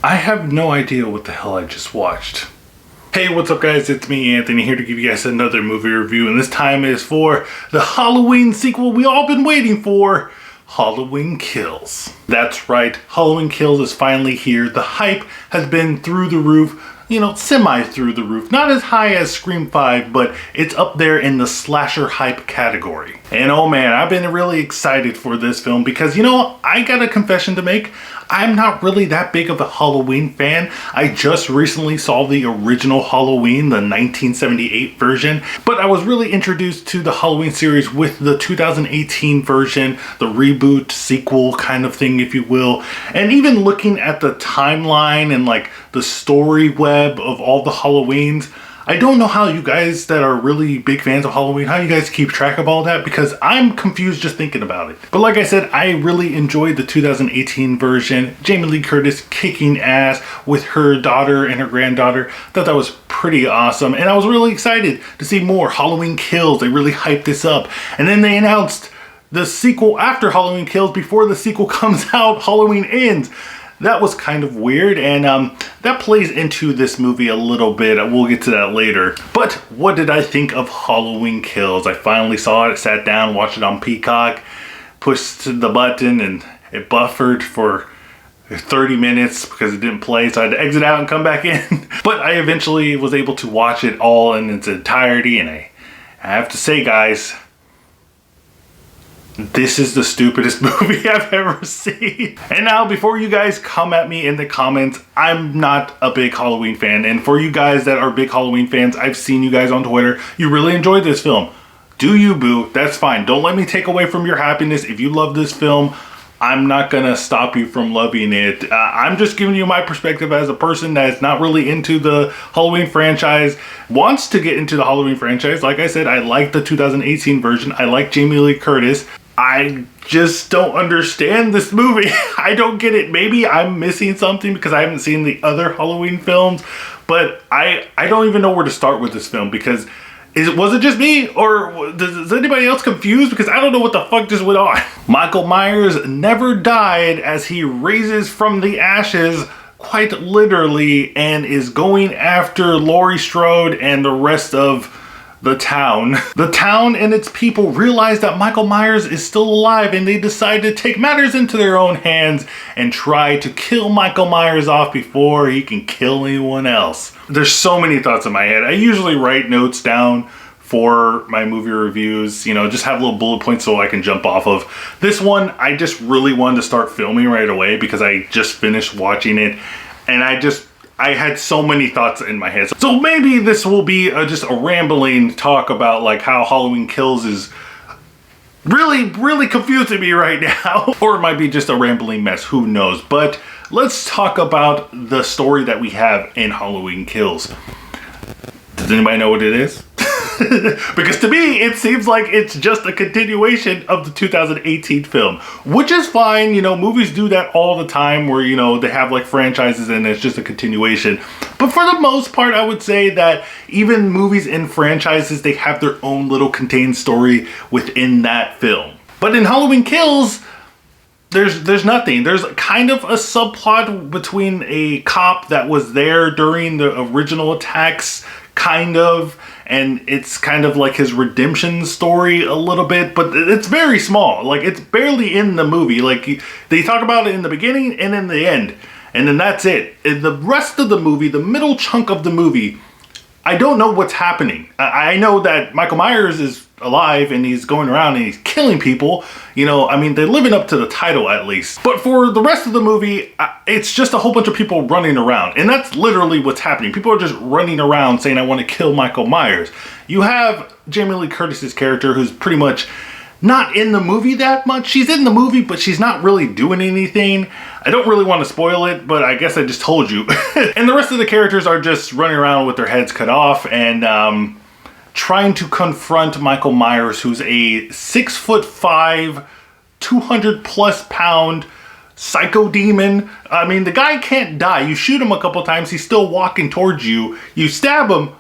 I have no idea what the hell I just watched. Hey, what's up guys? It's me, Anthony, here to give you guys another movie review, and this time is for the Halloween sequel we all been waiting for, Halloween Kills. That's right, Halloween Kills is finally here. The hype has been through the roof, semi through the roof. Not as high as Scream 5, but it's up there in the slasher hype category. And oh man, I've been really excited for this film because, I got a confession to make. I'm not really that big of a Halloween fan. I just recently saw the original Halloween, the 1978 version, but I was really introduced to the Halloween series with the 2018 version, the reboot sequel kind of thing, if you will. And even looking at the timeline and like the story web of all the Halloweens, I don't know how you guys that are really big fans of Halloween, how you guys keep track of all that, because I'm confused just thinking about it. But like I said, I really enjoyed the 2018 version. Jamie Lee Curtis kicking ass with her daughter and her granddaughter. Thought that was pretty awesome. And I was really excited to see more Halloween Kills. They really hyped this up. And then they announced the sequel after Halloween Kills before the sequel comes out, Halloween Ends. That was kind of weird, and that plays into this movie a little bit. We'll get to that later. But what did I think of Halloween Kills? I finally saw it, sat down, watched it on Peacock, pushed the button, and it buffered for 30 minutes because it didn't play, so I had to exit out and come back in. But I eventually was able to watch it all in its entirety, and I have to say, guys, this is the stupidest movie I've ever seen. And now, before you guys come at me in the comments, I'm not a big Halloween fan. And for you guys that are big Halloween fans, I've seen you guys on Twitter, you really enjoyed this film. Do you, boo? That's fine. Don't let me take away from your happiness. If you love this film, I'm not gonna stop you from loving it. I'm just giving you my perspective as a person that's not really into the Halloween franchise, wants to get into the Halloween franchise. Like I said, I like the 2018 version. I like Jamie Lee Curtis. I just don't understand this movie. I don't get it. Maybe I'm missing something because I haven't seen the other Halloween films, but I don't even know where to start with this film because was it just me, or is anybody else confused? Because I don't know what the fuck just went on. Michael Myers never died as he raises from the ashes, quite literally, and is going after Laurie Strode and the rest of the town. The town and its people realize that Michael Myers is still alive, and they decide to take matters into their own hands and try to kill Michael Myers off before he can kill anyone else. There's so many thoughts in my head. I usually write notes down for my movie reviews, just have little bullet points so I can jump off of. This one, I just really wanted to start filming right away because I just finished watching it, and I had so many thoughts in my head. So maybe this will be just a rambling talk about like how Halloween Kills is really, really confusing me right now. Or it might be just a rambling mess, who knows. But let's talk about the story that we have in Halloween Kills. Does anybody know what it is? Because to me, it seems like it's just a continuation of the 2018 film, which is fine. Movies do that all the time where, they have like franchises and it's just a continuation. But for the most part, I would say that even movies and franchises, they have their own little contained story within that film. But in Halloween Kills, there's nothing. There's kind of a subplot between a cop that was there during the original attacks, kind of, and it's kind of like his redemption story a little bit, but it's very small. Like, it's barely in the movie. Like, they talk about it in the beginning and in the end, and then that's it. And the rest of the movie, the middle chunk of the movie, I don't know what's happening. I know that Michael Myers is alive and he's going around and he's killing people. They're living up to the title at least. But for the rest of the movie, it's just a whole bunch of people running around. And that's literally what's happening. People are just running around saying, I want to kill Michael Myers. You have Jamie Lee Curtis's character who's pretty much not in the movie that much. She's in the movie, but she's not really doing anything. I don't really want to spoil it, but I guess I just told you. And the rest of the characters are just running around with their heads cut off and trying to confront Michael Myers, who's a 6'5", 200+ pound psycho demon. The guy can't die. You shoot him a couple times, he's still walking towards you. You stab him,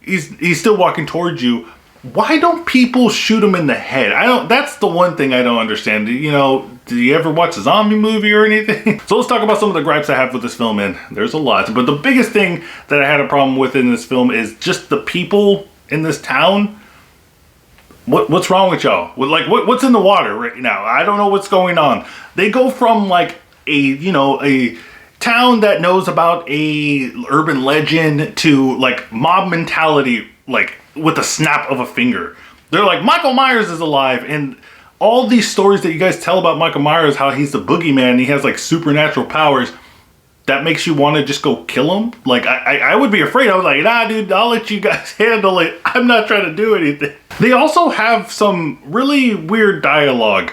he's still walking towards you. why don't people shoot him in the head? That's the one thing I don't understand. You know, did you ever watch a zombie movie or anything? So let's talk about some of the gripes I have with this film, and there's a lot. But the biggest thing that I had a problem with in this film is just the people in this town. What's wrong with y'all? What's in the water right now? I don't know what's going on. They go from like a town that knows about a urban legend to like mob mentality, like with a snap of a finger. They're like, Michael Myers is alive, and all these stories that you guys tell about Michael Myers, how he's the boogeyman and he has like supernatural powers, that makes you want to just go kill him. Like I would be afraid. I was like, nah dude, I'll let you guys handle it. I'm not trying to do anything. They also have some really weird dialogue,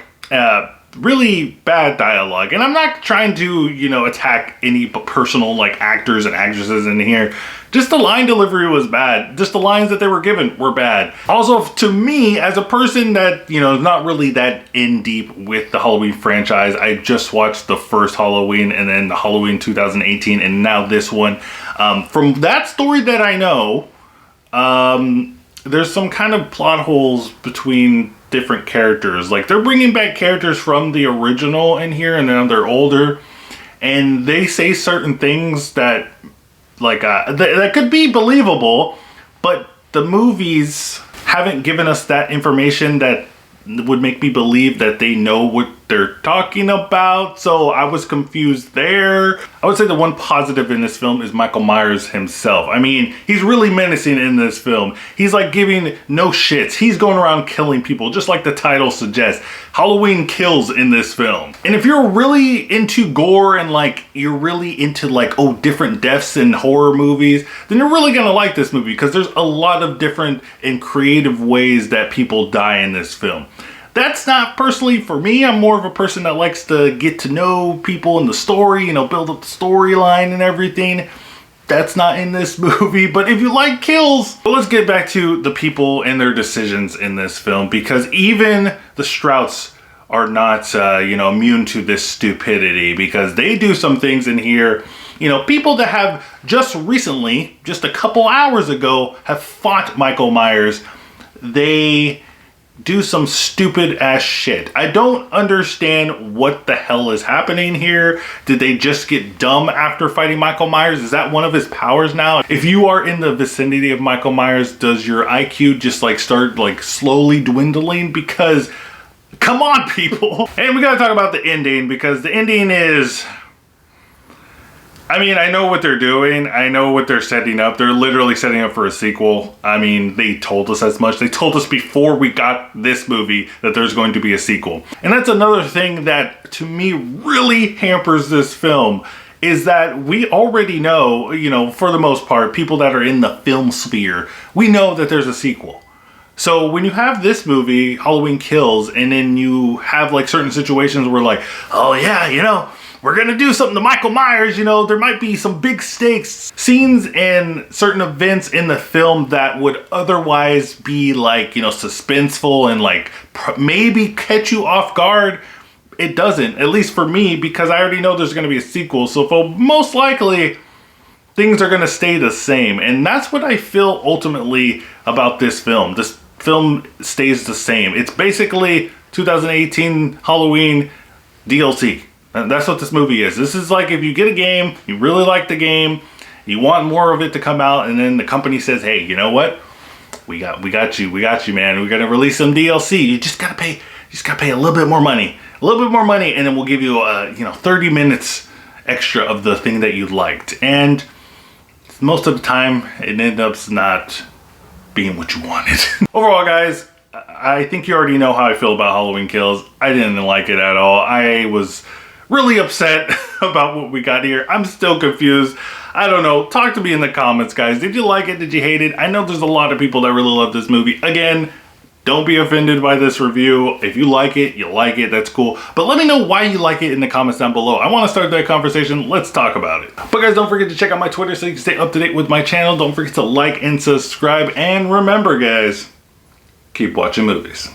really bad dialogue, and I'm not trying to, you know, attack any personal like actors and actresses in here. Just the line delivery was bad. Just the lines that they were given were bad. Also, to me, as a person that, you know, is not really that in deep with the Halloween franchise, I just watched the first Halloween and then the Halloween 2018 and now this one. From that story that I know, there's some kind of plot holes between different characters. Like, they're bringing back characters from the original in here, and now they're older, and they say certain things that like that could be believable, but the movies haven't given us that information that would make me believe that they know what they're talking about. So I was confused there. I would say the one positive in this film is Michael Myers himself. I mean, he's really menacing in this film. He's like giving no shits. He's going around killing people, just like the title suggests. Halloween kills in this film. And if you're really into gore and like you're really into like, oh, different deaths in horror movies, then you're really gonna like this movie, because there's a lot of different and creative ways that people die in this film. That's not personally for me. I'm more of a person that likes to get to know people in the story, you know, build up the storyline and everything. That's not in this movie, but if you like kills. But let's get back to the people and their decisions in this film, because even the Strouds are not, you know, immune to this stupidity, because they do some things in here. You know, people that have just recently, just a couple hours ago, have fought Michael Myers, they do some stupid ass shit. I don't understand what the hell is happening here. Did they just get dumb after fighting Michael Myers? Is that one of his powers now? If you are in the vicinity of Michael Myers, does your IQ just like start like slowly dwindling? Because come on, people. And we gotta talk about the ending, because the ending is, I mean, I know what they're doing. I know what they're setting up. They're literally setting up for a sequel. I mean, they told us as much. They told us before we got this movie that there's going to be a sequel. And that's another thing that, to me, really hampers this film, is that we already know, you know, for the most part, people that are in the film sphere, we know that there's a sequel. So when you have this movie, Halloween Kills, and then you have like certain situations where like, oh yeah, you know, we're gonna do something to Michael Myers, you know, there might be some big stakes. Scenes and certain events in the film that would otherwise be like, you know, suspenseful and like maybe catch you off guard, it doesn't, at least for me, because I already know there's gonna be a sequel. So for most likely, things are gonna stay the same. And that's what I feel ultimately about this film. This film stays the same. It's basically 2018 Halloween DLC. And that's what this movie is. This is like, if you get a game, you really like the game, you want more of it to come out, and then the company says, hey, you know what? We got you, man. We're gonna release some DLC. You just gotta pay a little bit more money. And then we'll give you, you know, 30 minutes extra of the thing that you liked. And most of the time, it ends up not being what you wanted. Overall, guys, I think you already know how I feel about Halloween Kills. I didn't like it at all. I was really upset about what we got here. I'm still confused. I don't know. Talk to me in the comments, guys. Did you like it? Did you hate it? I know there's a lot of people that really love this movie. Again, don't be offended by this review. If you like it, you like it. That's cool. But let me know why you like it in the comments down below. I want to start that conversation. Let's talk about it. But guys, don't forget to check out my Twitter so you can stay up to date with my channel. Don't forget to like and subscribe. And remember, guys, keep watching movies.